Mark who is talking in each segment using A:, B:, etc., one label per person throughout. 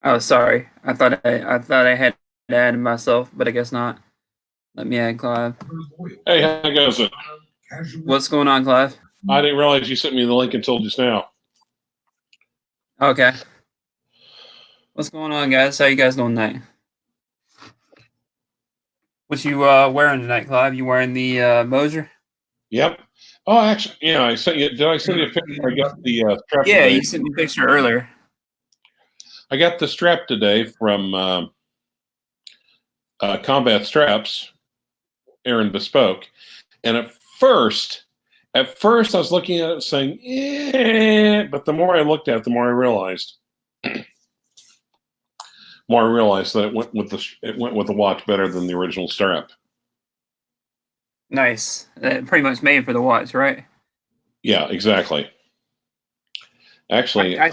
A: Oh, sorry. I thought I had added myself, but I guess not. Let me add Clive.
B: Hey, how goes it?
A: What's going on, Clive?
B: I didn't realize you sent me the link until just now.
A: Okay. What's going on, guys? How you guys doing tonight? What you wearing tonight, Clive? You wearing the Moser?
B: Yep. Oh, actually, yeah, I sent you. Did I send you a picture? I got the strap
A: Yeah,
B: today.
A: you sent me a picture earlier.
B: I got the strap today from Combat Straps, Aaron Bespoke. And at first, I was looking at it saying, but the more I looked at it, the more I realized, that it went with the watch better than the original strap.
A: Nice. Pretty much made for the watch, right?
B: Yeah, exactly. Actually,
A: I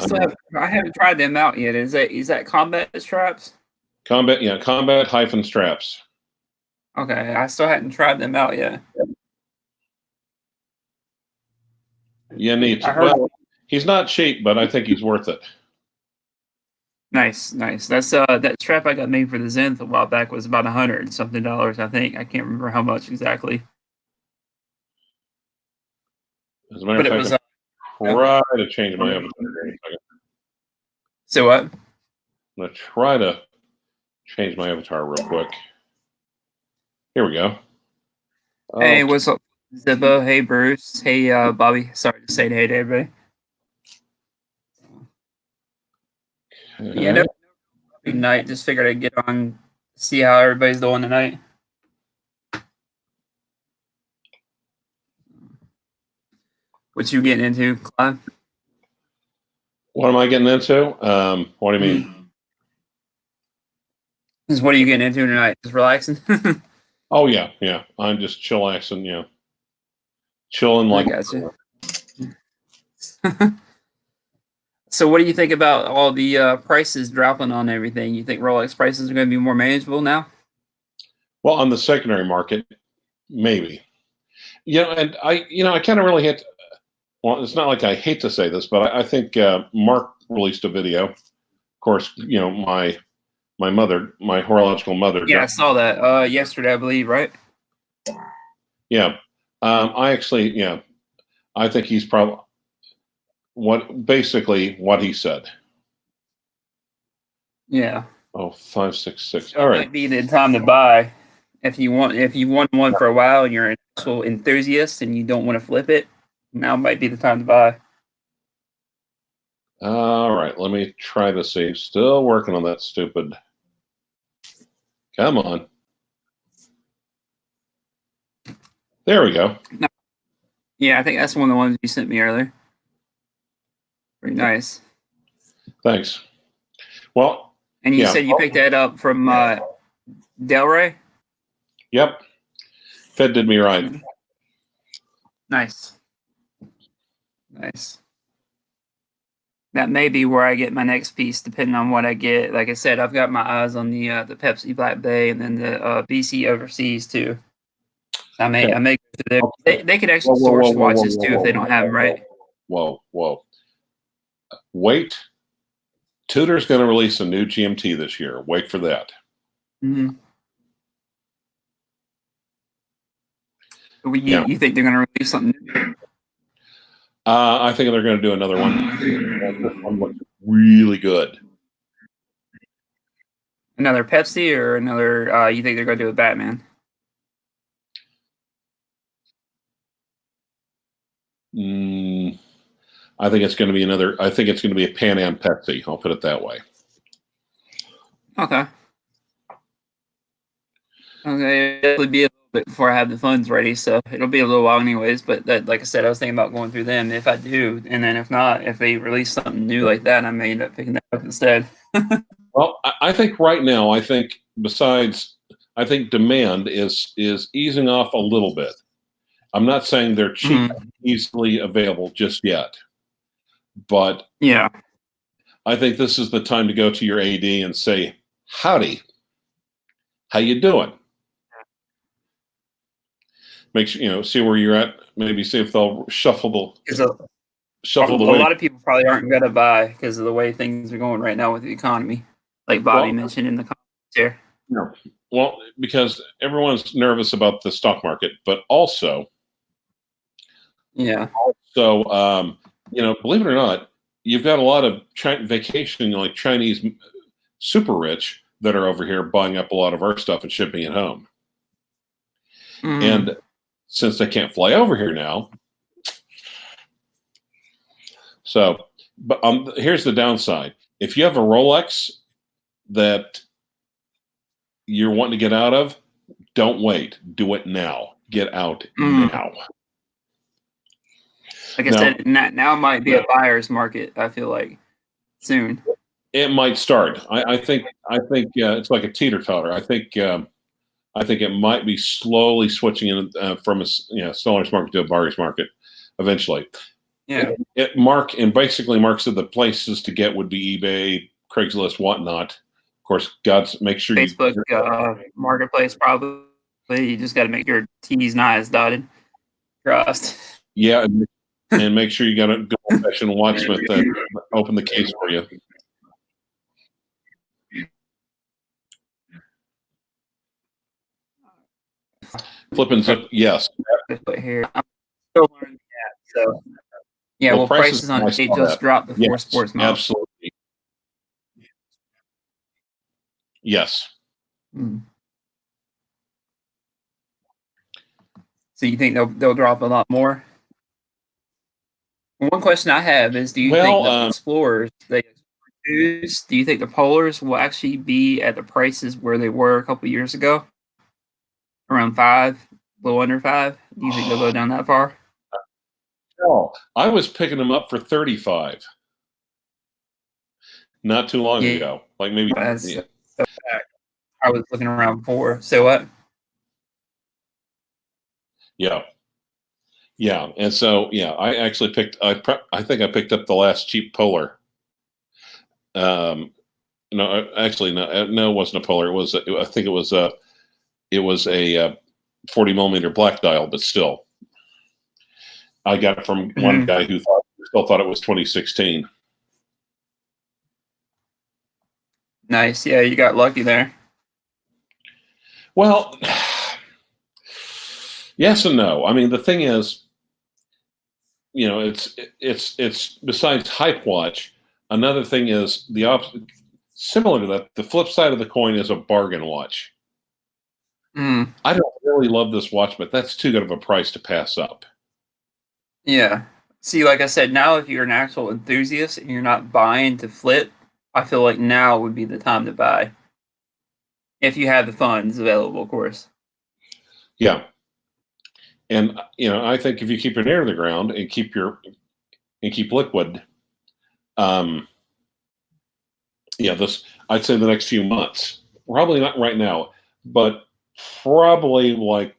A: haven't tried them out yet. Is that combat straps?
B: combat hyphen straps.
A: Okay, I still hadn't tried them out yet.
B: Yeah, neat.
A: I heard.
B: Well, he's not cheap, but I think he's worth it.
A: Nice, nice. That's that strap I got made for the Zenith a while back was about $100 something, I think. I can't remember how much exactly,
B: As a matter
A: but
B: of
A: it
B: fact,
A: was.
B: I'm try to change my avatar here in a second.
A: So what?
B: I'm gonna try to change my avatar real quick. Here we go.
A: Hey,
B: Oh,
A: what's up, Zippo? Hey, Bruce. Hey, Bobby. Sorry to say hey to everybody. Yeah, no,
B: okay.
A: night. Just figured I'd get on, see how everybody's doing tonight. What you getting into, Clive?
B: What am I getting into? What do you mean?
A: Just what are you getting into tonight? Just relaxing.
B: Oh yeah, yeah. I'm just chillaxing, chilling
A: I
B: like.
A: gotcha. So, what do you think about all the prices dropping on everything? You think Rolex prices are going to be more manageable now?
B: Well, on the secondary market, maybe. And I kind of really hate. Well, it's not like I hate to say this, but I think Mark released a video. Of course, my mother, my horological mother,
A: Yeah, I
B: got.
A: saw that yesterday, I believe. Right?
B: Yeah. I actually, I think he's probably what he said.
A: Yeah.
B: Oh, 566.
A: So
B: All
A: it
B: right.
A: might be the time to buy if you want one for a while and you're an actual enthusiast and you don't want to flip it. Now might be the time to buy.
B: All right. Let me try to see. Still working on that stupid. Come on. There we go.
A: No, yeah, I think that's one of the ones you sent me earlier. Pretty nice.
B: Thanks. Well,
A: And you
B: yeah.
A: said you picked that up from Delray?
B: Yep. Fed did me right.
A: Nice. Nice. That may be where I get my next piece, depending on what I get. Like I said, I've got my eyes on the Pepsi Black Bay and then the BC Overseas too.
B: Okay.
A: I may go to them.
B: Okay.
A: They could
B: Whoa,
A: actually
B: whoa, whoa,
A: source
B: whoa, whoa,
A: watches
B: whoa,
A: too if
B: whoa,
A: they don't have them right.
B: whoa, whoa. Wait. Tudor's going to release a new GMT this year. Wait for that.
A: Mm-hmm.
B: Yeah.
A: You think they're going to release something new?
B: I think they're going to do another one. This one looks really good.
A: Another Pepsi or another? You think they're going to do a Batman?
B: I think it's going to be another. I think it's going to be a Pan Am Pepsi. I'll put it that way.
A: Okay. Okay, it'll be a little bit before I have the funds ready, so it'll be a little while anyways. But that, like I said, I was thinking about going through them if I do, and then if not, if they release something new like that, I may end up picking that up instead.
B: Well, I think right now, I think demand is easing off a little bit. I'm not saying they're cheap,
A: Mhm.
B: easily available just yet, but
A: Yeah.
B: I think this is the time to go to your AD and say, "Howdy, how you doing?" Make sure see where you're at. Maybe see if they'll shuffle
A: Because a
B: the way.
A: lot of people probably aren't going to buy because of the way things are going right now with the economy. like Bobby
B: Well,
A: mentioned in the comments here.
B: no. Well, because everyone's nervous about the stock market, but also,
A: Yeah.
B: believe it or not, you've got a lot of vacationing, like Chinese super rich, that are over here buying up a lot of our stuff and shipping it home. And since they can't fly over here now, but here's the downside. If you have a Rolex that you're wanting to get out of, don't wait. Do it now. Get out now.
A: Like I said, now might be a buyer's market, I feel like, soon.
B: It might start. I think it's like a teeter-totter. I think it might be slowly switching in from a seller's market to a buyer's market eventually.
A: Yeah.
B: Mark said the places to get would be eBay, Craigslist, whatnot. Of course, make sure
A: Facebook Marketplace, probably. You just got to make your T's and I's dotted, crossed.
B: Yeah, and make sure you got a good old-fashioned locksmith that open the case for you. Flipping zip, yes.
A: Here, I'm still learning that. So, yeah. Well, prices on it just dropped before Sports Mode.
B: Absolutely. Yes.
A: So you think they'll drop a lot more? One question I have is, do you think the Explorers they produce, do you think the Polars will actually be at the prices where they were a couple years ago? Around 5, a little under 5? Do you think they'll go down that far?
B: No, I was picking them up for 35 not too long ago. Like maybe.
A: That's a fact. I was looking around 4. So what?
B: Yeah. Yeah, and so I actually I think I picked up the last cheap Polar. No, actually, no, it wasn't a Polar. I think it was a 40 millimeter black dial, but still, I got it from one guy who still thought it was 2016.
A: Nice, yeah, you got lucky there.
B: Well, yes and no. I mean, the thing is, it's besides Hype Watch. Another thing is the opposite. Similar to that, the flip side of the coin is a bargain watch. I don't really love this watch, but that's too good of a price to pass up.
A: Yeah. See, like I said, now if you're an actual enthusiast and you're not buying to flip, I feel like now would be the time to buy. If you have the funds available, of course.
B: Yeah. And I think if you keep your ear to the ground and keep liquid, I'd say the next few months, probably not right now, but probably like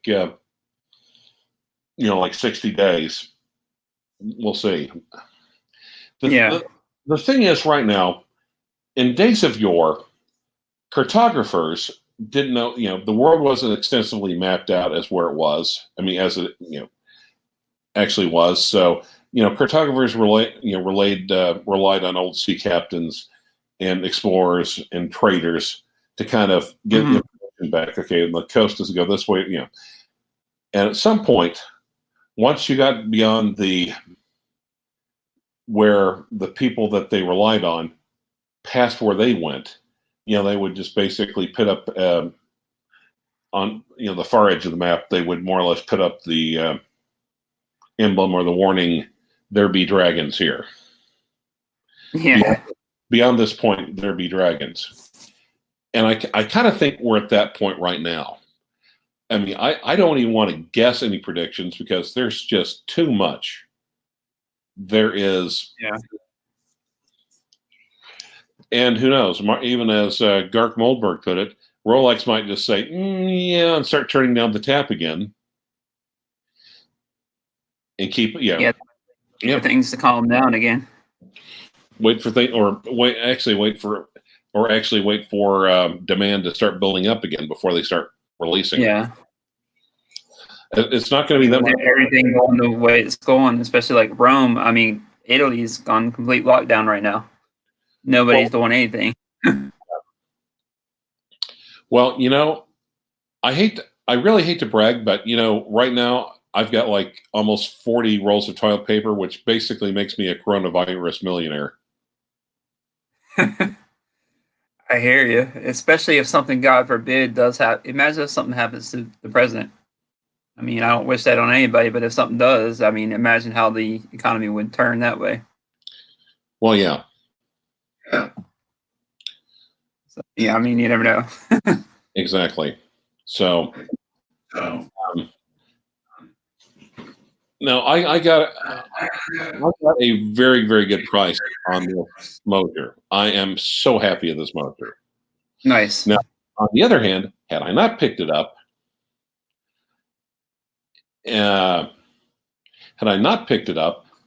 B: 60 days. We'll see. The thing is, right now, in days of yore, cartographers didn't know, the world wasn't extensively mapped out as where it was. I mean, as it, actually was. So, cartographers relied on old sea captains and explorers and traders to kind of get information back. Okay, the coast doesn't go this way, And at some point, once you got beyond where the people that they relied on past where they went, they would just basically put up on the far edge of the map. They would more or less put up the emblem or the warning, "There be dragons here."
A: Yeah.
B: Beyond this point, there be dragons. And I kind of think we're at that point right now. I mean, I don't even want to guess any predictions because there's just too much. There is.
A: Yeah.
B: And who knows? Even as Gark Moldberg put it, Rolex might just say, yeah, and start turning down the tap again. And keep,
A: for things to calm down again.
B: Wait for demand to start building up again before they start releasing.
A: Yeah.
B: It's not going to be that much.
A: Everything going the way it's going, especially like Rome. I mean, Italy's gone complete lockdown right now. Nobody's doing anything.
B: Well, I really hate to brag, but right now I've got like almost 40 rolls of toilet paper, which basically makes me a coronavirus millionaire.
A: I hear you, especially if something, God forbid, does happen. Imagine if something happens to the president. I mean, I don't wish that on anybody, but if something does, I mean, imagine how the economy would turn that way.
B: Well, yeah,
A: So, yeah, I mean, you never know.
B: exactly. So no, I got a very, very good price on this motor. I am so happy with this motor.
A: Nice.
B: Now, on the other hand, had I not picked it up, uh,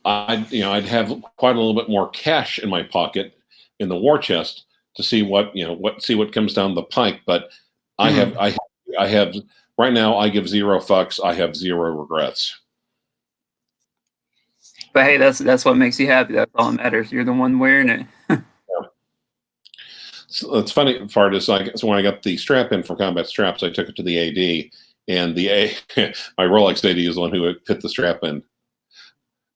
B: I'd have quite a little bit more cash in my pocket in the war chest to see what comes down the pike. But I have,
A: Mhm.
B: I have right now. I give zero fucks. I have zero regrets.
A: But hey, that's what makes you happy. That's all that matters. You're the one wearing it.
B: So it's funny part is like so when I got the strap in for Combat Straps, I took it to the AD, and my Rolex AD is the one who had fit the strap in.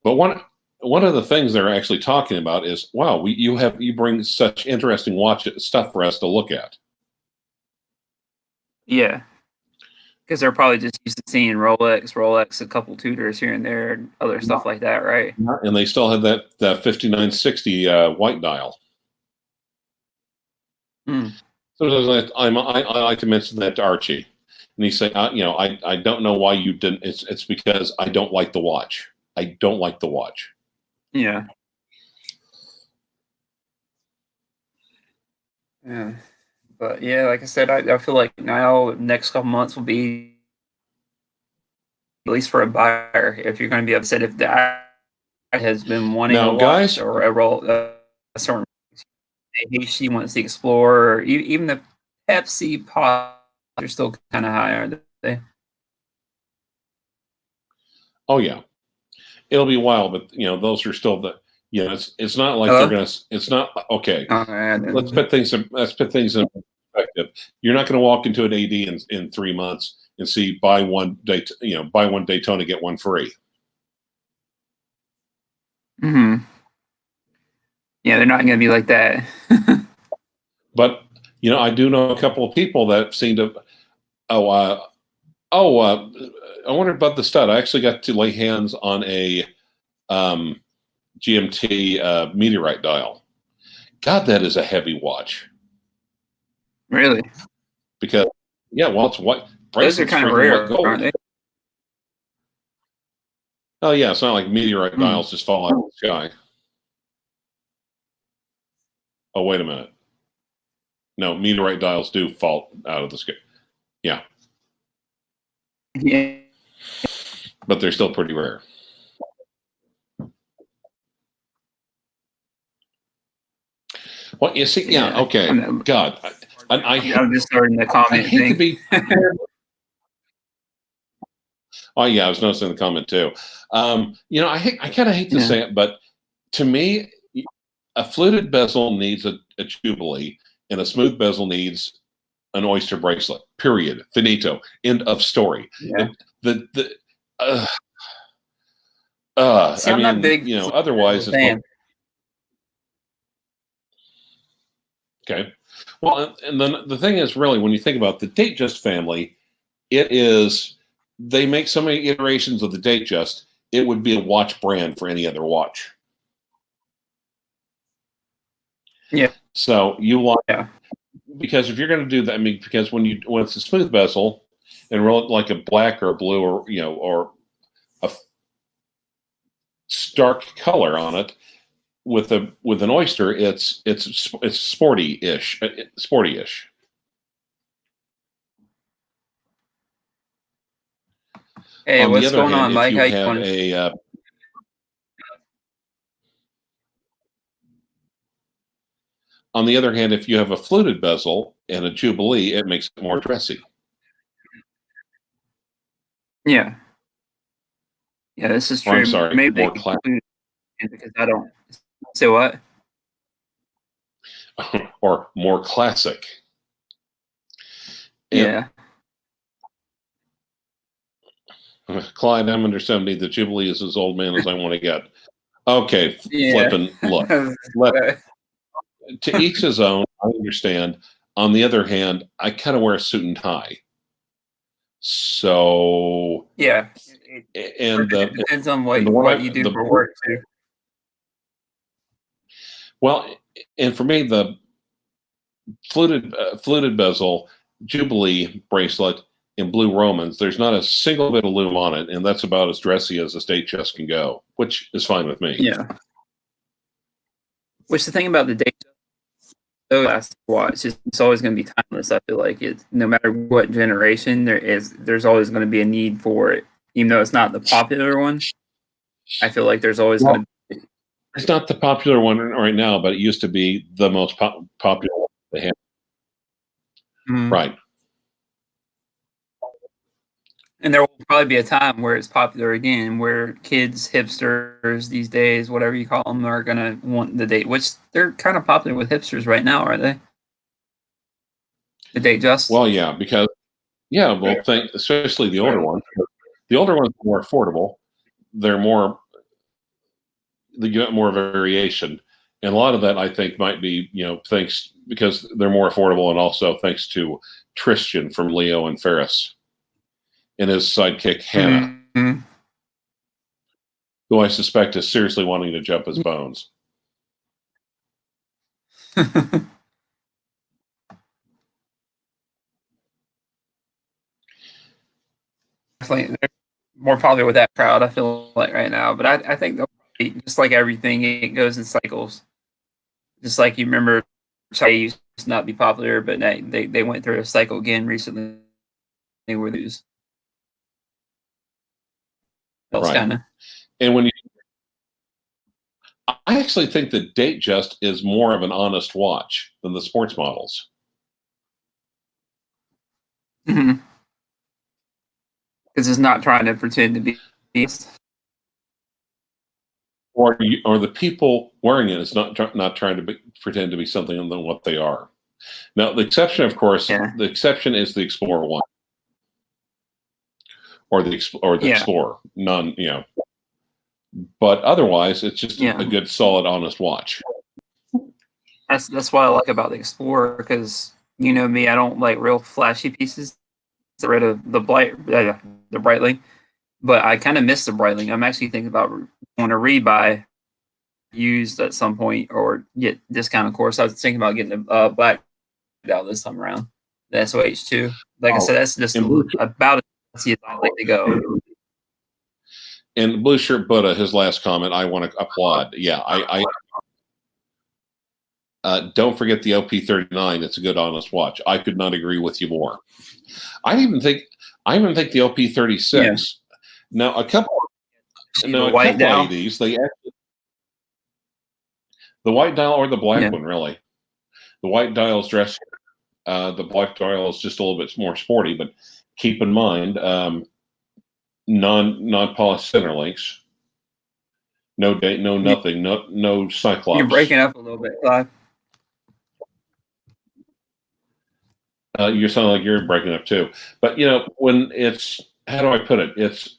B: But one of the things they're actually talking about is, wow, you bring such interesting watch stuff for us to look at.
A: Yeah, because they're probably just used to seeing Rolex, a couple Tudors here and there, and other stuff like that, right?
B: And they still had that 5960 white dial.
A: Mm.
B: So I like to mention that to Archie, and he said, I don't know why you didn't. It's because I don't like the watch. I don't like the watch.
A: Yeah. Yeah. But yeah, like I said, I feel like now next couple months will be at least for a buyer. If you're going to be upset if the actor has been wanting a
B: Now,
A: watch
B: guys,
A: or a role, a certain maybe she wants the Explorer, or even the Pepsi pods are still kind of high, aren't they?
B: oh yeah, it'll be wild, but those are still it's not like they're
A: Hello.
B: gonna. It's not okay. Let's
A: Okay.
B: put things in perspective. You're not going to walk into an AD in 3 months and see buy one Daytona get one free.
A: Hmm. Yeah, they're not going to be like that.
B: But I do know a couple of people that seem to. Oh, I wonder about the stud. I actually got to lay hands on a um, GMT meteorite dial. God, that is a heavy watch.
A: Really,
B: Because well, it's white.
A: those are
B: Bracelet's
A: kind of
B: freaking white
A: rare,
B: gold.
A: aren't they?
B: Oh yeah, it's not like meteorite
A: Mm.
B: dials just fall out of the sky. Oh wait a minute. No, meteorite dials do fall out of the sky. Yeah,
A: Yeah.
B: but they're still pretty rare. Well, you see, yeah,
A: Yeah.
B: okay. God,
A: I'm just starting the
B: I
A: comment
B: hate to
A: thing.
B: be. Oh yeah, I was noticing the comment too. I kind of hate to
A: Yeah.
B: say it, but to me, a fluted bezel needs a jubilee, and a smooth bezel needs an oyster bracelet. Period. Finito. End of story.
A: Yeah.
B: The uh,
A: See,
B: I
A: I'm not
B: mean,
A: big
B: otherwise it's like,
A: fan.
B: okay. Well, and then the thing is, really, when you think about the Datejust family, it is they make so many iterations of the Datejust. It would be a watch brand for any other watch.
A: Yeah.
B: So you want
A: Yeah.
B: because if you're going to do that, I mean, because when it's a smooth bezel and roll it like a black or a blue or a stark color on it with an oyster, it's sporty-ish, sporty-ish.
A: Hey,
B: On the
A: what's
B: other
A: going
B: hand,
A: on,
B: if
A: Mike?
B: you
A: How you
B: have
A: doing?
B: if you have a fluted bezel and a jubilee, it makes it more dressy.
A: Yeah. Yeah, this is
B: Or I'm
A: true.
B: sorry,
A: Maybe they
B: more
A: could include it because I don't say what.
B: or more classic.
A: Yeah.
B: Clyde, I'm under 70. The Jubilee is as old man as I want to get. Okay,
A: Yeah.
B: flipping look. To each his own. I understand. On the other hand, I kind of wear a suit and tie. So,
A: Yeah.
B: and
A: It depends on
B: and the
A: what
B: one
A: you do
B: the
A: for work too.
B: well, and for me, the fluted bezel Jubilee bracelet in blue Romans. There's not a single bit of loom on it, and that's about as dressy as a state chest can go, which is fine with me.
A: Yeah. Which the thing about the day last watch is it's always going to be timeless. I feel like it, no matter what generation there's always going to be a need for it, even though it's not the popular one. I feel like there's always going to be.
B: It's not the popular one right now, but it used to be the most popular one they had. Right.
A: And there will probably be a time where it's popular again, where kids, hipsters these days, whatever you call them, are going to want the date, which they're kind of popular with hipsters right now, are they? The Datejust?
B: Well, yeah, because, yeah, well, especially the older ones. The older ones are more affordable. They get more variation. And a lot of that, I think, might be, thanks because they're more affordable, and also thanks to Tristan from Leo and Ferris and his sidekick, Hannah, who I suspect is seriously wanting to jump his bones.
A: Definitely, they're more popular with that crowd, I feel like, right now. But I think just like everything, it goes in cycles. Just like you remember, Chai used to not be popular, but they went through a cycle again recently. They were these.
B: Right.
A: Kinda.
B: And I actually think the Datejust is more of an honest watch than the sports models.
A: Because it's not trying to pretend to be.
B: Or the people wearing it is not trying to pretend to be something other than what they are. Now, the exception, of course, the exception is the Explorer one, or the Explorer. None, But otherwise, it's just a good, solid, honest watch.
A: That's what I like about the Explorer, because you know me, I don't like real flashy pieces. Get rid of the Breitling, but I kind of miss the Breitling. I'm actually thinking about want to rebuy used at some point or get discount. Of course, I was thinking about getting a black out this time around, the SOH2. Like I said, that's just about as I like to go.
B: And Blue Shirt Buddha, his last comment, I want to applaud. Yeah, I don't forget the OP39. It's a good, honest watch. I could not agree with you more. I even think the OP36. Yeah. Now a couple of these, they actually, the white dial or the black one, really. The white dial is dressed. The black dial is just a little bit more sporty, but keep in mind, non-polished center links. No date, no nothing, no Cyclops.
A: You're breaking up a little bit, Clive.
B: You sound like you're breaking up too. But when it's, how do I put it? It's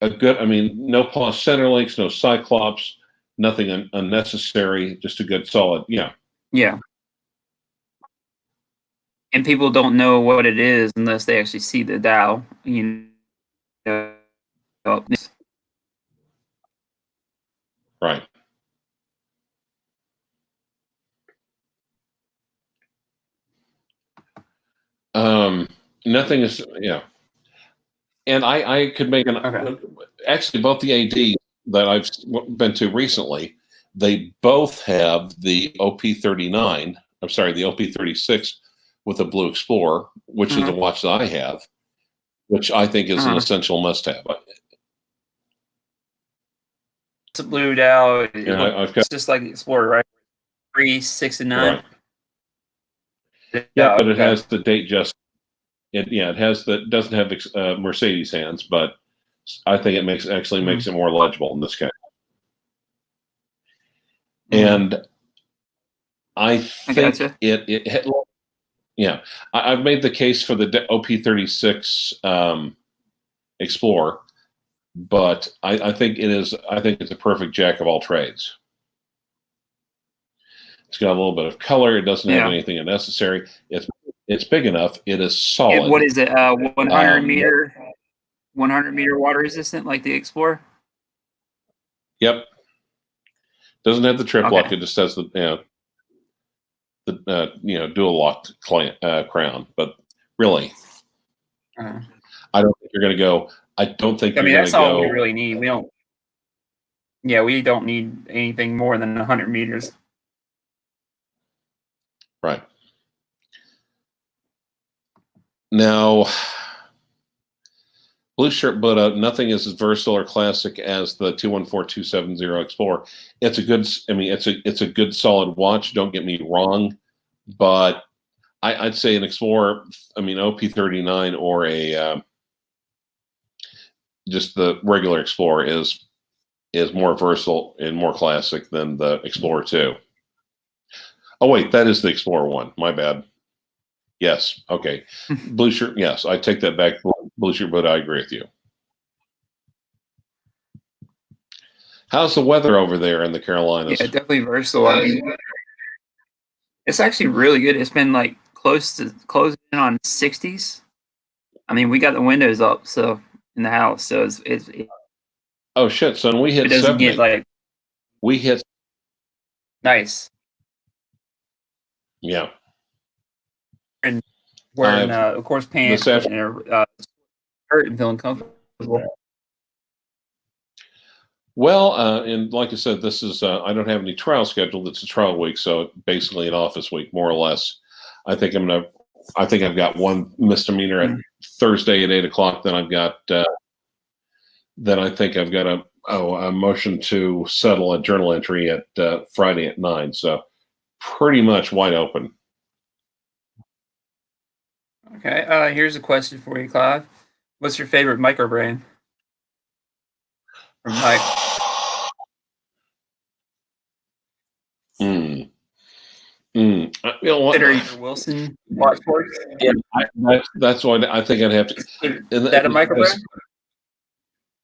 B: a good. I mean, no polished center links, no Cyclops, nothing unnecessary. Just a good, solid. Yeah.
A: Yeah. And people don't know what it is unless they actually see the dial.
B: Right. Nothing is, and I could make actually both the AD that I've been to recently, they both have the OP39. I'm sorry, the OP36 with a Blue Explorer, which is the watch that I have, which I think is an essential must-have.
A: It's a blue dial. It's just like the Explorer, right? 3, 6, and 9.
B: Right. Yeah, but it has the Datejust. It doesn't have Mercedes hands, but I think it makes it more legible in this case. And I think Yeah, I've made the case for the OP36 Explorer, but I think it is. I think it's a perfect jack of all trades. It's got a little bit of color. It doesn't have
A: Yeah.
B: anything unnecessary. It's big enough. It is
A: It,
B: solid.
A: what is it? 100 meter water resistant, like the Explorer.
B: Yep. Doesn't have the trip
A: Okay.
B: lock. It just has the dual locked crown. But really,
A: Uh,
B: I don't think you're going to go. I don't think
A: I
B: you're
A: mean,
B: going
A: that's
B: to
A: all we
B: go.
A: really need. We don't. Yeah, we don't need anything more than 100 meters.
B: Right. Now, Blue Shirt Buddha, nothing is as versatile or classic as the 214270 Explorer. It's a good. I mean, it's a good solid watch. Don't get me wrong, but I'd say an Explorer. I mean, OP39 or a just the regular Explorer is more versatile and more classic than the Explorer 2. Oh wait, that is the Explorer 1. My bad. Yes. Okay. Blue Shirt. Yes, I take that back. Blue Shirt Buddha, I agree with you. How's the weather over there in the Carolinas?
A: Yeah, definitely versatile. I mean, it's actually really good. It's been like closing in on 60s. I mean, we got the windows up, so in the house, so it
B: Oh shit, son, we hit
A: doesn't
B: 70.
A: get like
B: We hit
A: nice.
B: yeah.
A: And wearing,
B: I've
A: of course, pants
B: this
A: and a shirt and feeling comfortable.
B: Well, and like I said, this is I don't have any trial scheduled. It's a trial week, so basically an office week, more or less. I think I've got one misdemeanor at Thursday at 8:00. Then I've got. Then I think I've got a motion to settle a journal entry at Friday at 9. So pretty much wide open.
A: Okay, here's a question for you, Clive. What's your favorite micro brand? From Mike.
B: You know what?
A: Consider your Wilson watch sports.
B: That's why I think I'd have to.
A: Is that a micro brand?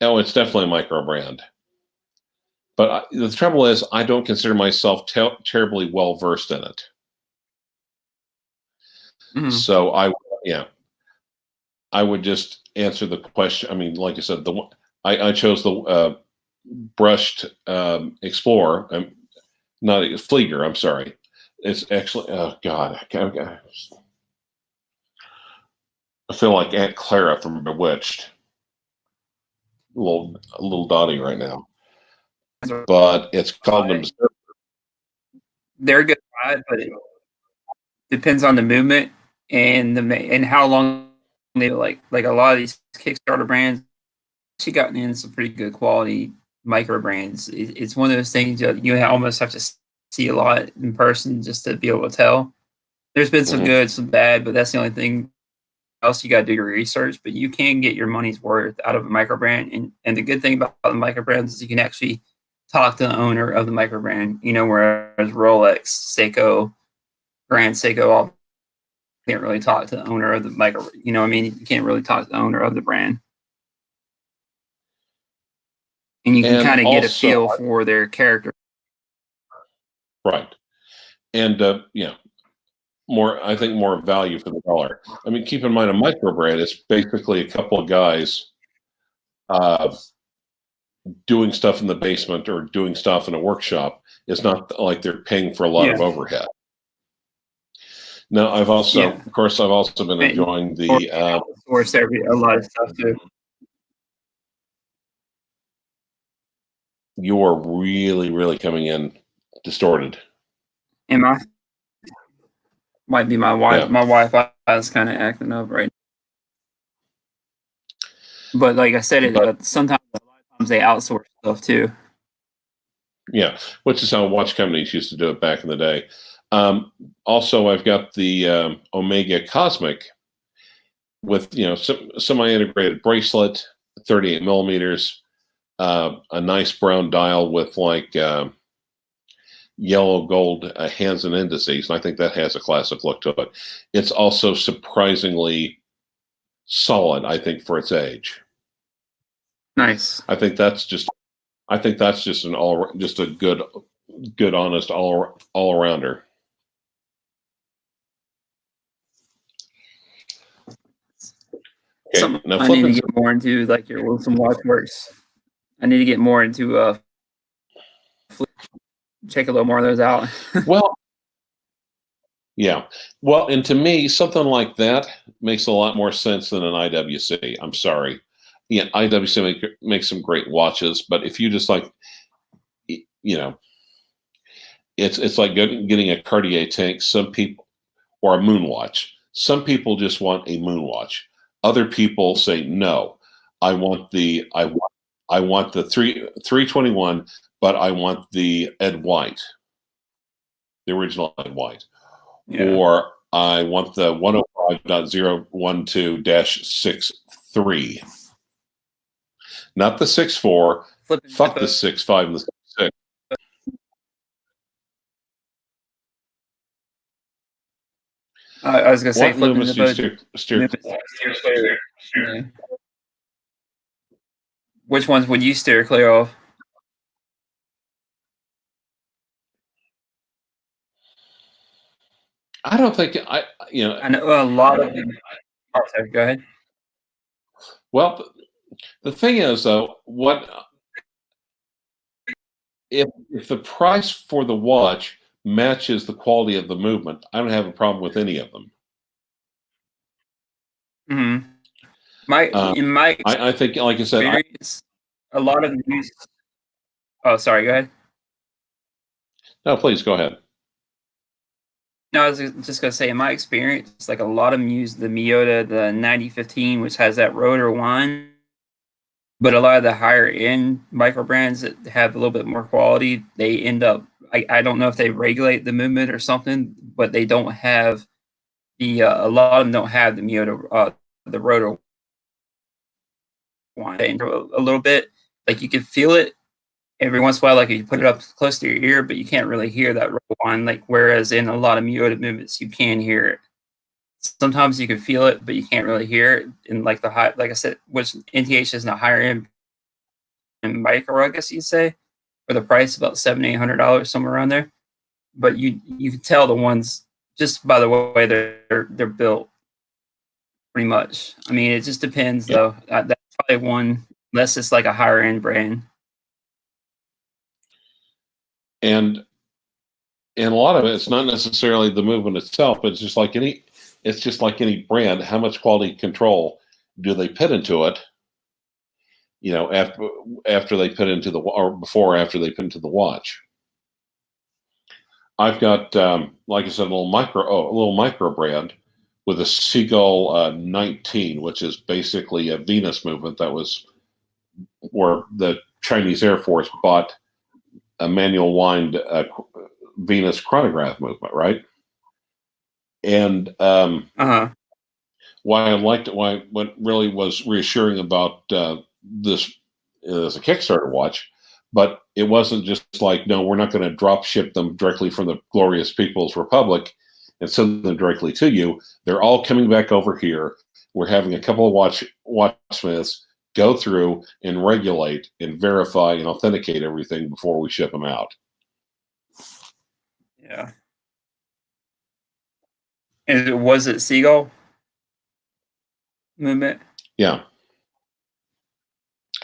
B: Oh, it's definitely a micro brand. But the trouble is, I don't consider myself terribly well versed in it.
A: Mm-hmm.
B: So I would just answer the question. I mean, like I said, I chose the brushed Explorer, not Flieger. I'm sorry. It's actually, oh God, I feel like Aunt Clara from Bewitched, a little Dottie right now. But it's called them.
A: They're good, but it depends on the movement and how long they like a lot of these Kickstarter brands. She gotten in some pretty good quality micro brands. It's one of those things that you almost have to see a lot in person just to be able to tell. There's been some good, some bad, but that's the only thing else you got to do your research. But you can get your money's worth out of a micro brand, and the good thing about the micro brands is you can actually talk to the owner of the micro brand. Whereas Rolex, Seiko, Grand Seiko, all can't really talk to the owner of the micro. You can't really talk to the owner of the brand. And you can kind of get a feel for their character.
B: Right. And I think more value for the dollar. I mean, keep in mind a micro brand is basically a couple of guys doing stuff in the basement or doing stuff in a workshop. It's not like they're paying for a lot of overhead. Now, of course, I've also been enjoying the
A: outsource a lot of stuff too.
B: You're really, really coming in distorted.
A: Am I? Might be my wife. Yeah. My Wi-Fi is kind of acting up right now. But like I said, sometimes a lot of times they outsource stuff too.
B: Yeah, which is how watch companies used to do it back in the day. Also, I've got the Omega Cosmic with semi-integrated bracelet, 38 millimeters, a nice brown dial with yellow gold hands and indices, and I think that has a classic look to it. It's also surprisingly solid, I think, for its age.
A: Nice.
B: I think that's just just a good honest all arounder. Okay,
A: Something
B: now
A: I need to get more into, like your Wilson Watchworks. I need to get more into check a little more of those out.
B: Well, yeah. Well, and to me, something like that makes a lot more sense than an IWC. I'm sorry. Yeah, IWC makes some great watches, but if you just like, you know, it's like getting a Cartier tank. Some people, or a moon watch. Some people just want a moon watch. Other people say no. I want the 321, but I want the Ed White, the original Ed White.
A: Yeah.
B: Or I want the 105.012-63. Not the 64. Fuck the 65 and the 66.
A: I was gonna say,
B: What movements do you steer?
A: Yeah. Which ones would you steer clear of?
B: I don't think
A: I know a lot of them. Oh, sorry, go ahead.
B: Well, the thing is, though, if the price for the watch matches the quality of the movement, I don't have a problem with any of them.
A: Mm-hmm. I
B: think, like I said,
A: a lot of news. Oh, sorry. Go ahead.
B: No, please go ahead.
A: No, I was just gonna say, in my experience, like a lot of them use the Miyota, the 9015, which has that rotor wind. But a lot of the higher end micro brands that have a little bit more quality, they end up. I don't know if they regulate the movement or something, but they don't have the. A lot of them don't have the Miyota, the rotor wind a little bit. Like you can feel it every once in a while, like you put it up close to your ear, but you can't really hear that rotor wind. Like whereas in a lot of Miyota movements, you can hear it. Sometimes you can feel it, but you can't really hear it. And like the high, like I said, which NTH is in a higher end micro, I guess you'd say, for the price about $700-800, somewhere around there. But you can tell the ones just by the way they're built, pretty much. I mean, it just depends though. That's probably one, unless it's like a higher end brand.
B: And a lot of it's not necessarily the movement itself, but it's just like any brand. How much quality control do they put into it? After they put into the, or before or after they put into the watch. I've got, like I said, a little micro brand with a Seagull 19, which is basically a Venus movement. That was where the Chinese Air Force bought a manual wind Venus chronograph movement, right? And what really was reassuring about this as a Kickstarter watch, but it wasn't just like, no, we're not going to drop ship them directly from the glorious People's Republic and send them directly to you. They're all coming back over here. We're having a couple of watchsmiths go through and regulate and verify and authenticate everything before we ship them out.
A: Yeah. And was it Seagull movement?
B: Yeah.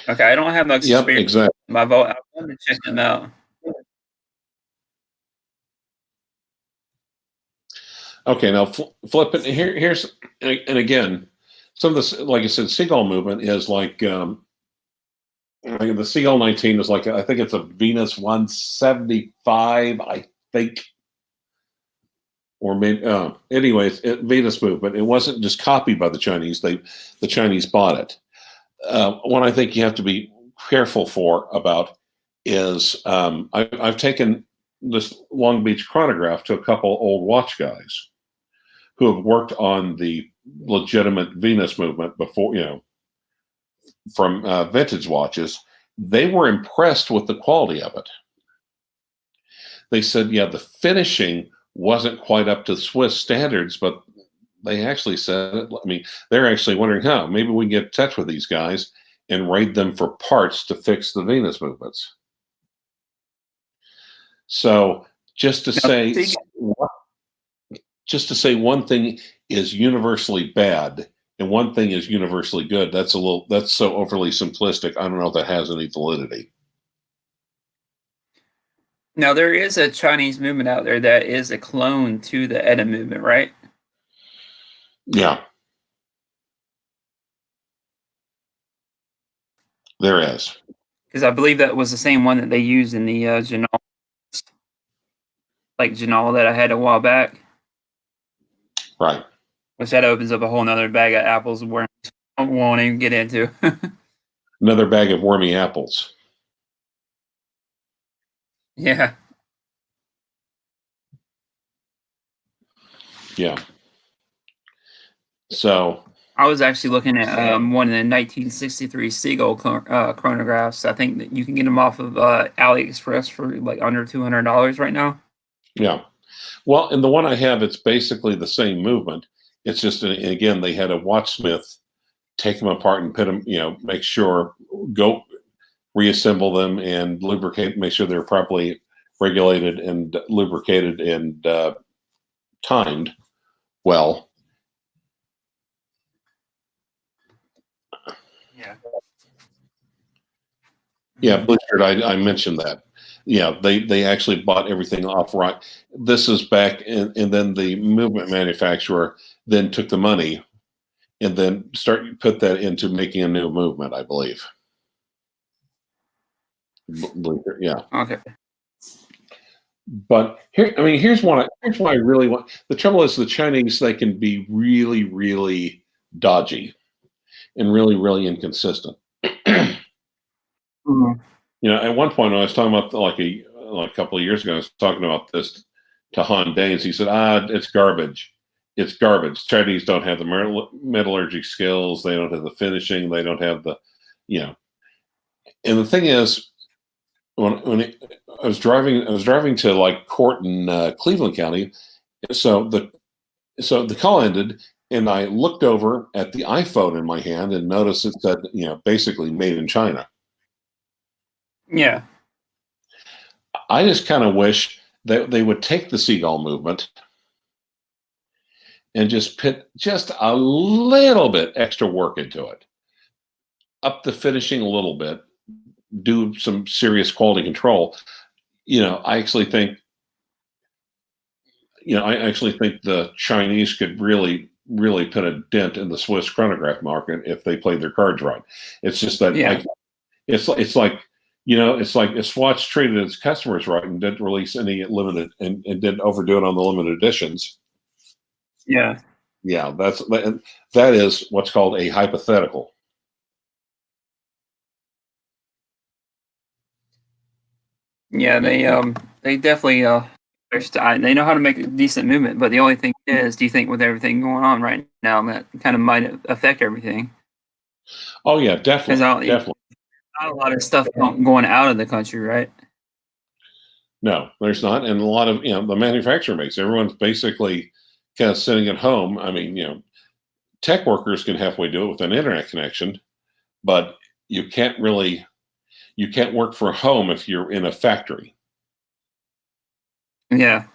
A: Okay, I don't have much experience.
B: Yep, exactly.
A: I want to check them out.
B: Okay, now flip it. Here's, and again, some of this, like I said, Seagull movement is like the Seagull 19 is like, I think it's a Venus 175, I think. Or maybe, anyways, Venus movement. It wasn't just copied by the Chinese. The Chinese bought it. What I think you have to be careful about is I've taken this Long Beach chronograph to a couple old watch guys who have worked on the legitimate Venus movement before, from vintage watches. They were impressed with the quality of it. they said, yeah, the finishing wasn't quite up to Swiss standards, but they actually said, I mean, they're actually wondering how maybe we can get in touch with these guys and raid them for parts to fix the Venus movements. So just to say, one thing is universally bad and one thing is universally good, that's so overly simplistic. I don't know if that has any validity.
A: Now there is a Chinese movement out there that is a clone to the Edda movement, right?
B: Yeah, there is.
A: Because I believe that was the same one that they used in the Janal, like Janal that I had a while back.
B: Right.
A: Which that opens up a whole nother bag of apples where I won't even get into.
B: Another bag of wormy apples.
A: Yeah.
B: Yeah. So
A: I was actually looking at one of the 1963 Seagull chronographs. I think that you can get them off of AliExpress for like under $200 right now.
B: yeah. Well, and the one I have, it's basically the same movement. It's just, again, they had a watchsmith take them apart and put them, make sure, go reassemble them and lubricate, make sure they're properly regulated and lubricated and timed well.
A: Yeah.
B: Yeah, Blizzard, I mentioned that. Yeah, they actually bought everything off right. This is back, and then the movement manufacturer then took the money and then put that into making a new movement, I believe. Blizzard, yeah.
A: Okay.
B: But here's why I really want. The trouble is the Chinese, they can be really, really dodgy and really, really inconsistent.
A: Mhm.
B: At one point I was talking about like a couple of years ago, I was talking about this to Han Danes. He said, it's garbage. It's garbage. Chinese don't have the metallurgy skills. They don't have the finishing. They don't have the, And the thing is, I was driving to like court in Cleveland County. So the call ended, and I looked over at the iPhone in my hand and noticed it said, basically made in China.
A: Yeah.
B: I just kind of wish that they would take the Seagull movement and just put just a little bit extra work into it, up the finishing a little bit, do some serious quality control. I actually think the Chinese could really, really put a dent in the Swiss chronograph market if they played their cards right. It's just that it's like if Swatch treated its customers right and didn't release any limited and didn't overdo it on the limited editions.
A: Yeah.
B: Yeah, that is what's called a hypothetical.
A: Yeah, they definitely they know how to make a decent movement, but the only thing is, do you think with everything going on right now that kind of might affect everything?
B: Oh yeah, definitely.
A: Not a lot of stuff going out of the country, right?
B: No, there's not, and a lot of the manufacturer makes. Everyone's basically kind of sitting at home. I mean, tech workers can halfway do it with an internet connection, but you can't work for home if you're in a factory.
A: Yeah.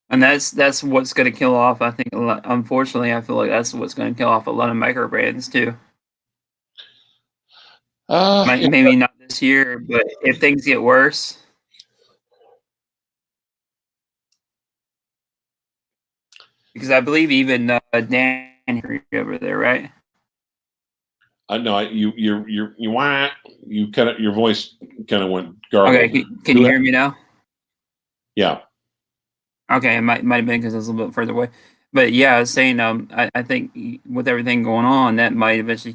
A: And that's what's going to kill off. I think unfortunately, I feel like that's what's going to kill off a lot of micro brands too. Maybe not this year, but if things get worse. Because I believe even Dan over there, right?
B: No, you kind of your voice kind of went garbled.
A: Okay, can you hear me now?
B: Yeah.
A: Okay, it might have been because I was a little bit further away, but yeah, I was saying, I think with everything going on, that might eventually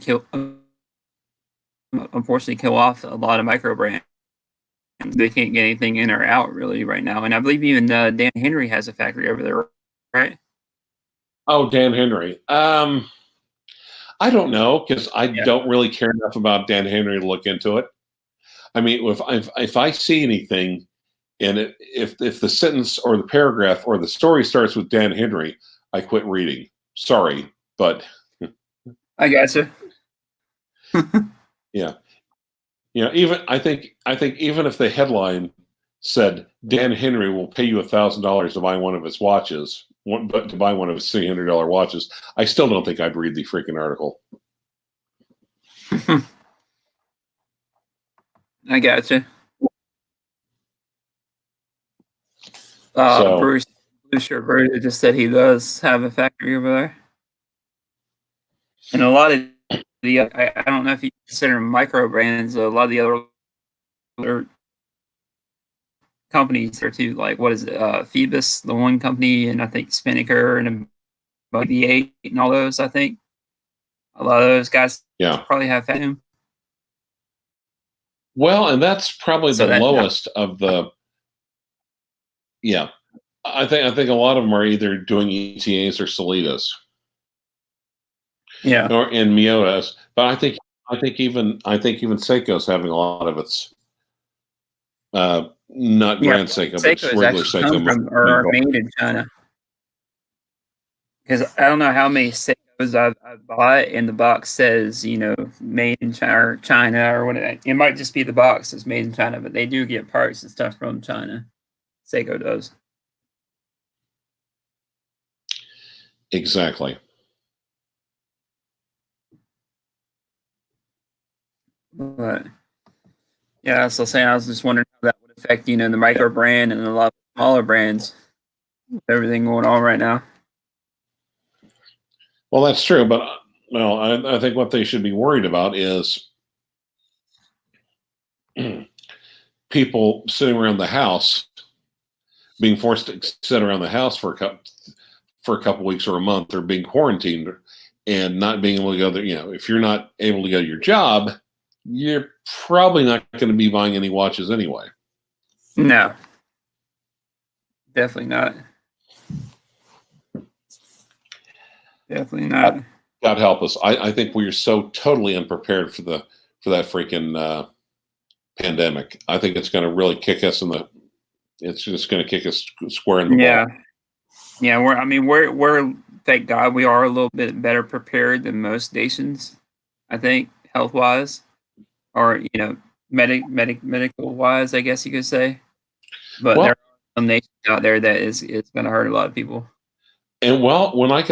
A: unfortunately, kill off a lot of micro brands. They can't get anything in or out really right now, and I believe even Dan Henry has a factory over there, right?
B: Oh, Dan Henry. I don't know because I don't really care enough about Dan Henry to look into it. I mean, if I see anything, and if the sentence or the paragraph or the story starts with Dan Henry, I quit reading. Sorry, but
A: I gotcha.
B: yeah, even I think even if the headline said Dan Henry will pay you $1,000 to buy one of his watches, but to buy one of his $300 watches, I still don't think I'd read the freaking article.
A: I gotcha.
B: So
A: Bruce, Blue Shirt Bruce just said he does have a factory over there, and a lot of the I don't know if you consider micro brands. A lot of the other companies are too. Like what is it? Phoebus, the one company, and I think Spinnaker and V8 and all those. I think a lot of those guys
B: yeah,
A: probably have Fathom.
B: well, and that's probably
A: So
B: the
A: that
B: lowest of the. Yeah, I think a lot of them are either doing ETAs or Solitas
A: yeah,
B: or in Miyotas, but I think even Seiko's having a lot of its not
A: yeah.
B: brand Seiko, but
A: Seiko has
B: regular
A: actually come
B: Seiko.
A: from or are made in China. Because I don't know how many Seikos I've bought, and the box says, made in China or what. It might just be the box that's made in China, but they do get parts and stuff from China. Seiko does.
B: Exactly.
A: But yeah, so saying I was just wondering how that would affect, the micro brand and a lot of smaller brands with everything going on right now.
B: Well, that's true, but well, I think what they should be worried about is people sitting around the house being forced to sit around the house for a couple weeks or a month, or being quarantined and not being able to go there. If you're not able to go to your job, you're probably not going to be buying any watches anyway.
A: No, definitely not. Definitely not.
B: God help us. I think we are so totally unprepared for that freaking pandemic. I think it's going to really kick us it's just going to kick us square in the
A: Yeah.
B: ball.
A: Yeah, we're thank God we are a little bit better prepared than most nations, I think, health wise, or medical wise, I guess you could say. But
B: Well,
A: there are some nations out there that it's going to hurt a lot of people.
B: and when I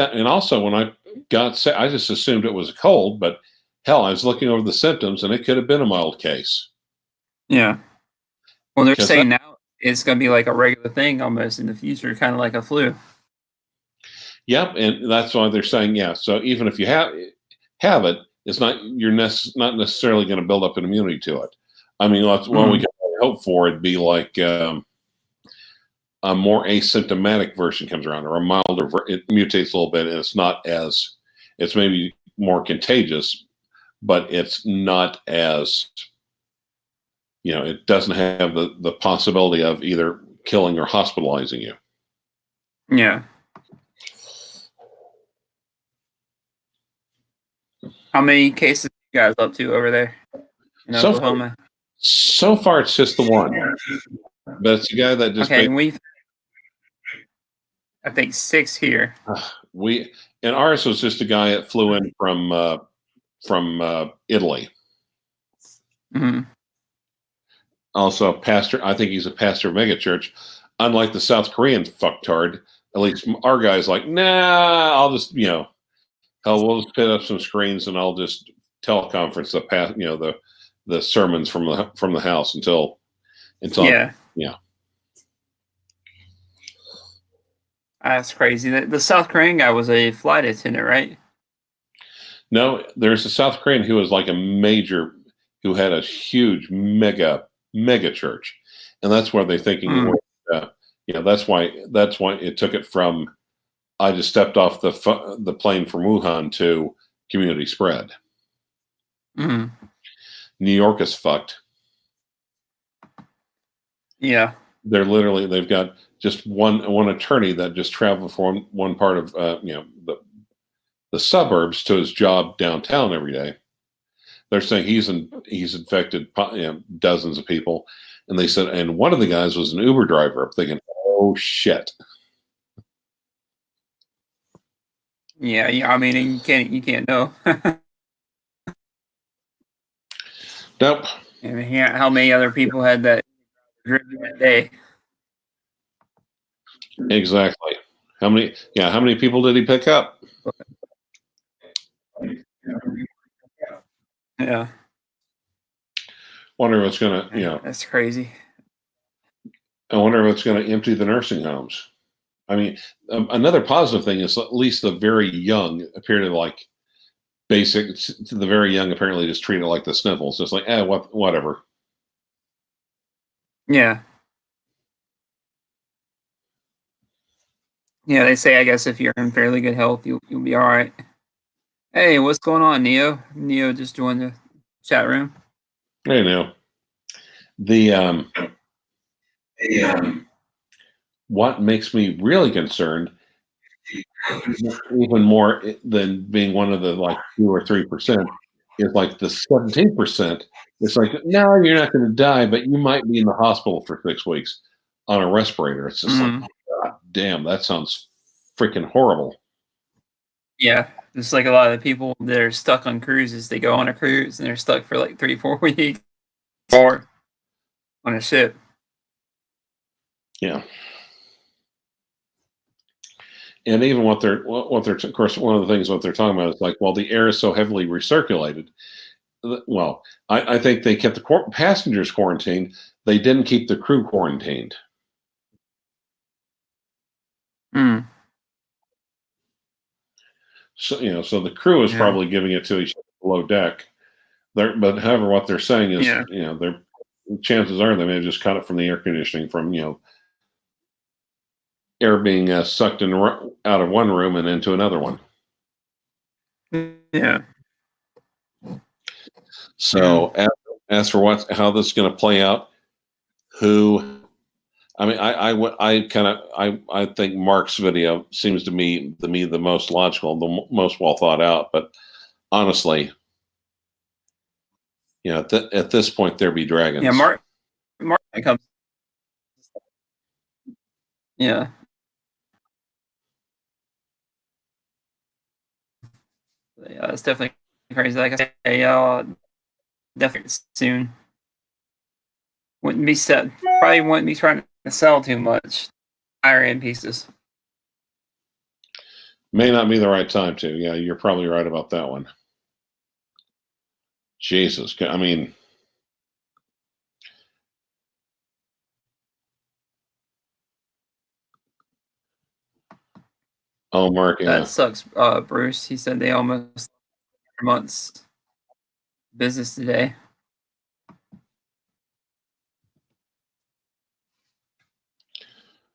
B: got sick, I just assumed it was a cold, but hell, I was looking over the symptoms, and it could have been a mild case.
A: Yeah. Well, they're
B: 'Cause
A: saying now it's going to be like a regular thing almost in the future, kind of like a flu.
B: Yep, and that's why they're saying, yeah. So even if you have it, it's not not necessarily going to build up an immunity to it. I mean, that's what we can hope for. It'd be like a more asymptomatic version comes around, or a milder. It mutates a little bit, and it's maybe more contagious, but it's not as it doesn't have the possibility of either killing or hospitalizing you.
A: Yeah. How many cases are you guys up to over there in Oklahoma?
B: So far, it's just the one, but it's a guy that just
A: I think 6 here.
B: And ours was just a guy that flew in from Italy.
A: Mm-hmm.
B: Also, a pastor. I think he's a pastor of megachurch. Unlike the South Korean fucktard, at least our guy's like, nah, I'll just hell, we'll just put up some screens and I'll just teleconference the sermons from the house until
A: yeah.
B: Yeah.
A: That's crazy. The South Korean guy was a flight attendant, right?
B: No, there's a South Korean who was like who had a huge mega church, and that's where they're thinking. That's why it took it from. I just stepped off the plane from Wuhan to community spread.
A: Mm-hmm.
B: New York is fucked.
A: Yeah,
B: they've got just one attorney that just traveled from one part of the suburbs to his job downtown every day. they're saying he's infected dozens of people, and they said, and one of the guys was an Uber driver. I'm thinking, oh shit.
A: Yeah, I mean, you can't know.
B: Nope.
A: I mean, how many other people had that driven that day?
B: Exactly. How many people did he pick up?
A: Yeah,
B: Wonder what's gonna,
A: that's crazy.
B: I wonder what's gonna empty the nursing homes. I mean, another positive thing is at least the very young appear to like the very young apparently just treat it like the sniffles. It's like, whatever.
A: Yeah, yeah. They say, I guess, if you're in fairly good health, you'll be all right. Hey, what's going on, Neo? Neo just joined the chat room.
B: You know, the what makes me really concerned, even more than being one of the like 2 or 3%, is like the 17%. It's like, no, you're not going to die, but you might be in the hospital for 6 weeks on a respirator. It's just like, God damn, that sounds freaking horrible.
A: Yeah, just like a lot of the people that are stuck on cruises, they go on a cruise and they're stuck for like 3, 4 weeks or on a ship.
B: Yeah. And even what they're of course, one of the things what they're talking about is like, well, the air is so heavily recirculated. Well, I think they kept the passengers quarantined. They didn't keep the crew quarantined.
A: Mm.
B: So so the crew is
A: Yeah.
B: probably giving it to each other below deck. But however, what they're saying is,
A: Yeah.
B: their chances are they may have just cut it from the air conditioning from air being sucked in out of one room and into another one.
A: Yeah.
B: So as for how this is going to play out, I mean, I think Mark's video seems to me the most logical, the most well thought out. But honestly, at this point, there be dragons.
A: Yeah, Mark comes. Yeah. Yeah, it's definitely crazy. Like I say, definitely soon. Probably wouldn't be trying to sell too much higher end pieces.
B: May not be the right time to. Yeah, you're probably right about that one. Jesus, I mean, oh, Mark, yeah.
A: That sucks, Bruce. He said they almost months business today.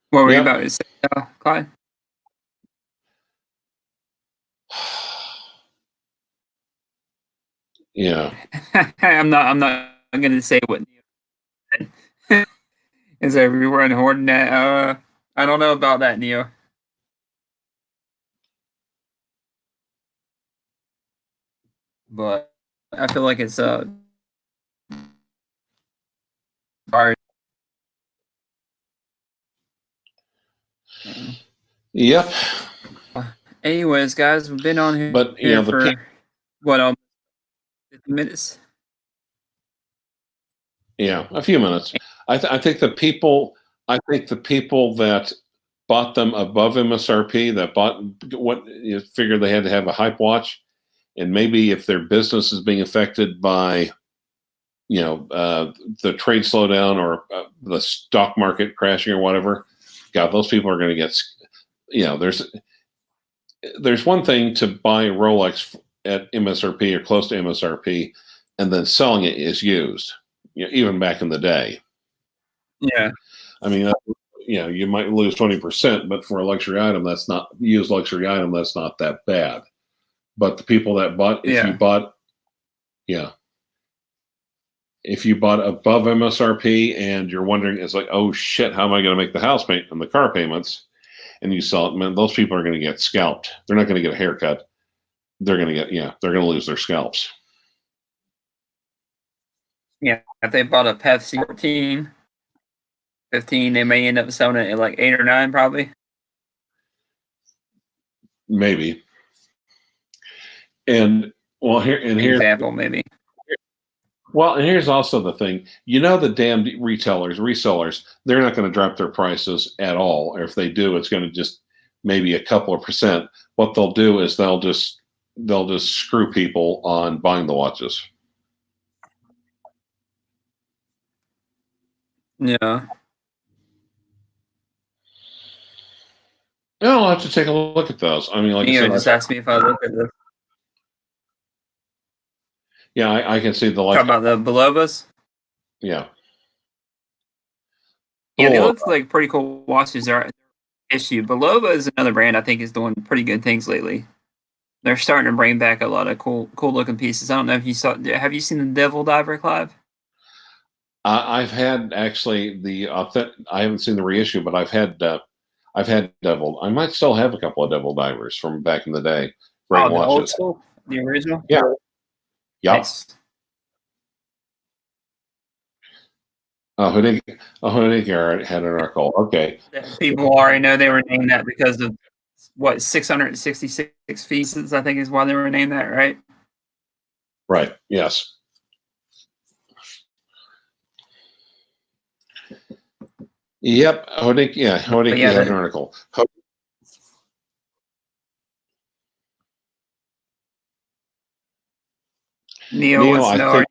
A: What were you about to say, Clyde?
B: Yeah.
A: I'm not going to say what is everyone hoarding that. I don't know about that, Neo. But I feel like it's hard.
B: Yep.
A: Anyways, guys, we've been on here,
B: But
A: for what 50 minutes.
B: Yeah, a few minutes. I think the people that bought them above MSRP, that bought what you figured they had to have a hype watch, and maybe if their business is being affected by the trade slowdown or the stock market crashing or whatever, God, those people are going to get. There's one thing to buy Rolex at MSRP or close to MSRP, and then selling it as used. Even back in the day.
A: Yeah.
B: I mean, you might lose 20%, but for a luxury item, that's not used luxury item. That's not that bad. But the people that bought, if you bought above MSRP and you're wondering, it's like, oh shit, how am I going to make the house payment and the car payments? And you sell it, man, those people are going to get scalped. They're not going to get a haircut. They're going to they're going to lose their scalps.
A: Yeah, if they bought a Pepsi 14, 15, they may end up selling it at like 8 or 9, probably.
B: Maybe. And well,
A: Example, maybe.
B: and here's also the thing. The damn resellers, they're not going to drop their prices at all. Or if they do, it's going to just maybe a couple of percent. What they'll do is they'll just screw people on buying the watches.
A: Yeah.
B: No, I'll have to take a look at those. I mean, like I said,
A: Just asked me if I look at the
B: yeah, I can see the
A: talk
B: life.
A: about the Belobas.
B: Yeah.
A: Yeah, they
B: Oh,
A: look like pretty cool watches. Are issue. Belova is another brand I think is doing pretty good things lately. They're starting to bring back a lot of cool looking pieces. I don't know if you saw. Have you seen the Devil Diver, Clive?
B: I've had actually I haven't seen the reissue, but I've had Devil. I might still have a couple of Devil Divers from back in the day. Great
A: Oh, the old
B: watches.
A: school, the original.
B: Yeah. Yep.
A: Nice.
B: Hoonigar had an article. Okay.
A: People already know they were named that because of what 666 pieces. I think is why they were named that, right?
B: Right. Yes. Yep. Honig had an article.
A: Neil wants to know.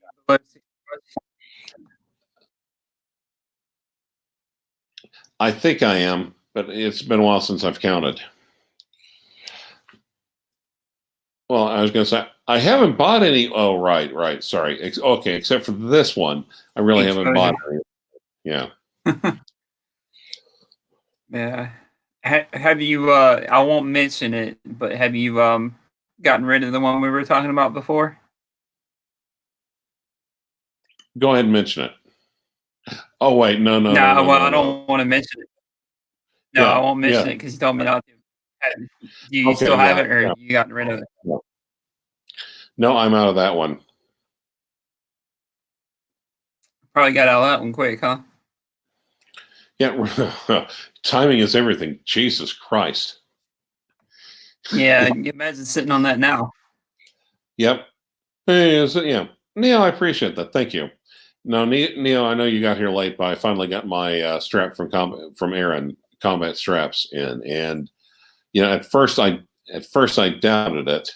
B: I think I am, but it's been a while since I've counted. Well, I was going to say I haven't bought any. Oh, right. Sorry. Okay, except for this one, I really haven't bought any. Yeah.
A: Yeah. Have you? I won't mention it, but have you gotten rid of the one we were talking about before?
B: Go ahead and mention it. Oh wait, no.
A: I don't want to mention it. No,
B: Yeah,
A: I won't mention
B: yeah.
A: it because you told me not to. Do you still have it, or you gotten rid of it?
B: No, I'm out of that one.
A: Probably got out of that one quick, huh?
B: Yeah, timing is everything. Jesus Christ.
A: Yeah, imagine sitting on that now.
B: Yep. Hey, yeah. Neil, I appreciate that. Thank you. No, Neil, I know you got here late, but I finally got my strap from Aaron, combat straps in, and at first I doubted it,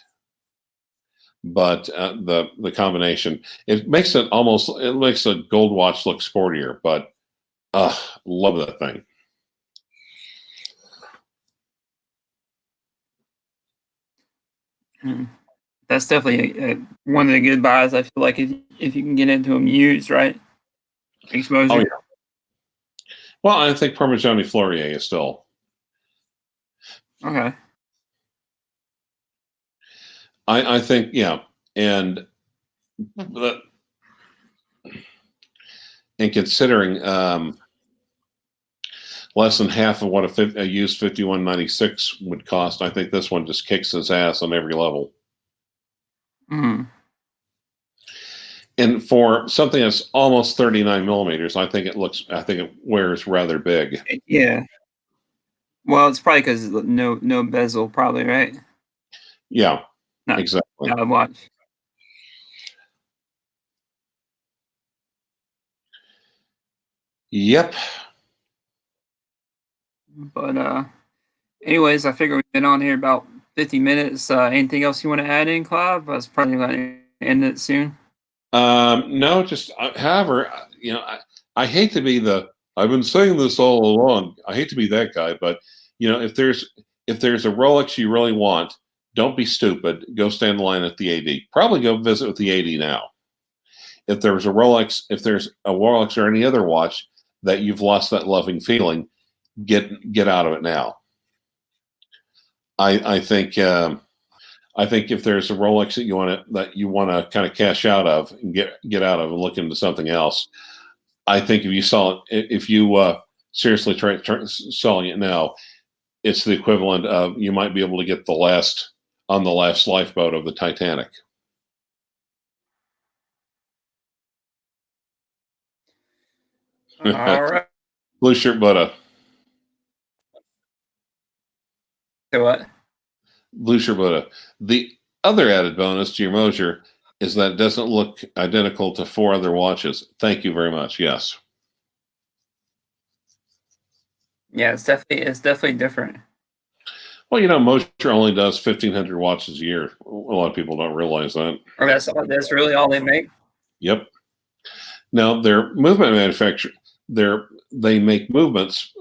B: but the combination it makes a gold watch look sportier, but love that thing.
A: That's definitely one of the good buys. I feel like if you can get into them used, right? Exposure.
B: Oh yeah. Well, I think Parmigiani Fleurier is still
A: okay.
B: I think and considering less than half of what a used 5196 would cost, I think this one just kicks his ass on every level.
A: Mm-hmm.
B: And for something that's almost 39 millimeters, I think it wears rather big.
A: Yeah. Well, it's probably because no bezel, probably, right?
B: Yeah, exactly.
A: Not a watch.
B: Yep.
A: But anyways, I figure we've been on here about 50 minutes. Anything else you want to add in, Clive? I was probably going to end it soon.
B: No, just however, I hate to be I've been saying this all along. I hate to be that guy, but if there's a Rolex you really want, don't be stupid. Go stand in line at the AD. Probably go visit with the AD now. If there's a Rolex or any other watch that you've lost that loving feeling, get out of it now. I think if there's a Rolex that you want to kind of cash out of and get out of and look into something else, I think if you seriously try selling it now, it's the equivalent of you might be able to get the last lifeboat of the Titanic.
A: All right.
B: Blue shirt Buddha.
A: So what?
B: Blue shirt Buddha. The other added bonus to your Mosier is that it doesn't look identical to 4 other watches. Thank you very much. Yes.
A: Yeah, it's definitely different.
B: Well, you know, Mosier only does 1,500 watches a year. A lot of people don't realize that.
A: Or that's really all they make.
B: Yep. Now, their movement manufacturer, they make movements.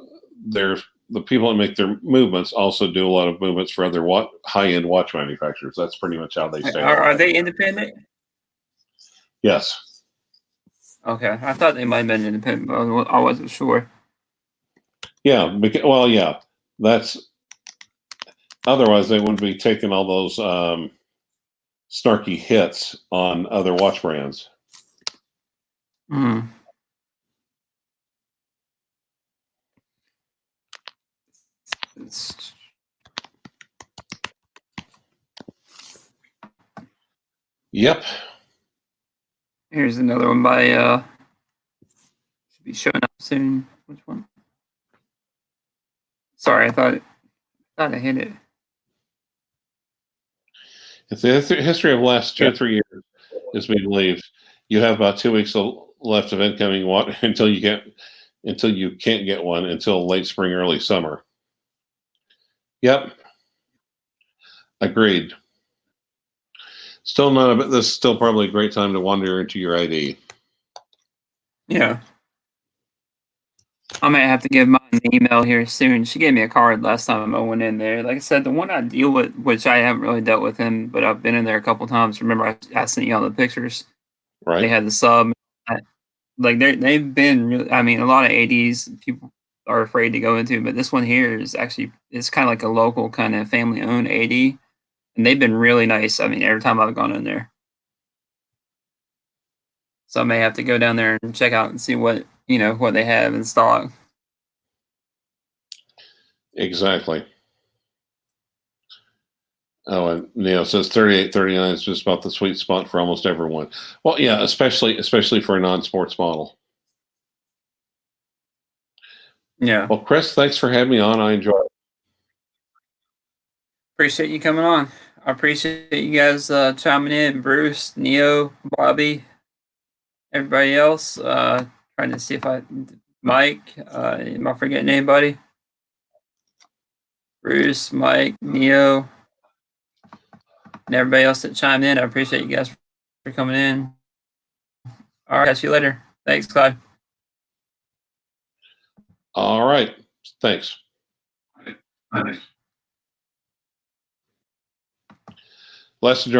B: The people that make their movements also do a lot of movements for other high-end watch manufacturers. That's pretty much how they stay.
A: Are they independent?
B: Yes.
A: Okay, I thought they might have been independent, but I wasn't sure.
B: Yeah. Well, yeah. That's otherwise they wouldn't be taking all those snarky hits on other watch brands.
A: Mm.
B: Yep.
A: Here's another one by should be showing up soon. Which one? Sorry, I thought I hit it.
B: If the history of the last 2 or 3 years is being believed, you have about 2 weeks left of incoming water until you can't get one until late spring, early summer. Yep. Agreed. Still not, but this is still probably a great time to wander into your ID.
A: Yeah. I might have to give mine an email here soon. She gave me a card last time I went in there. Like I said, the one I deal with, which I haven't really dealt with him, but I've been in there a couple times. Remember, I sent you all the pictures.
B: Right.
A: They had the sub. Like they've been really. I mean, a lot of ADs people are afraid to go into, but this one here is actually it's kind of like a local kind of family owned AD, and they've been really nice. I mean, every time I've gone in there. So I may have to go down there and check out and see what they have in stock.
B: Exactly. Oh, and it says 38.39 is just about the sweet spot for almost everyone. Well, yeah, especially for a non-sports model.
A: Yeah.
B: Well, Chris, thanks for having me on. I enjoyed it.
A: Appreciate you coming on. I appreciate you guys chiming in. Bruce, Neo, Bobby, everybody else. Trying to see if Mike, am I forgetting anybody? Bruce, Mike, Neo, and everybody else that chimed in. I appreciate you guys for coming in. All right, catch you later. Thanks, Clyde.
B: All right. Thanks. Lesson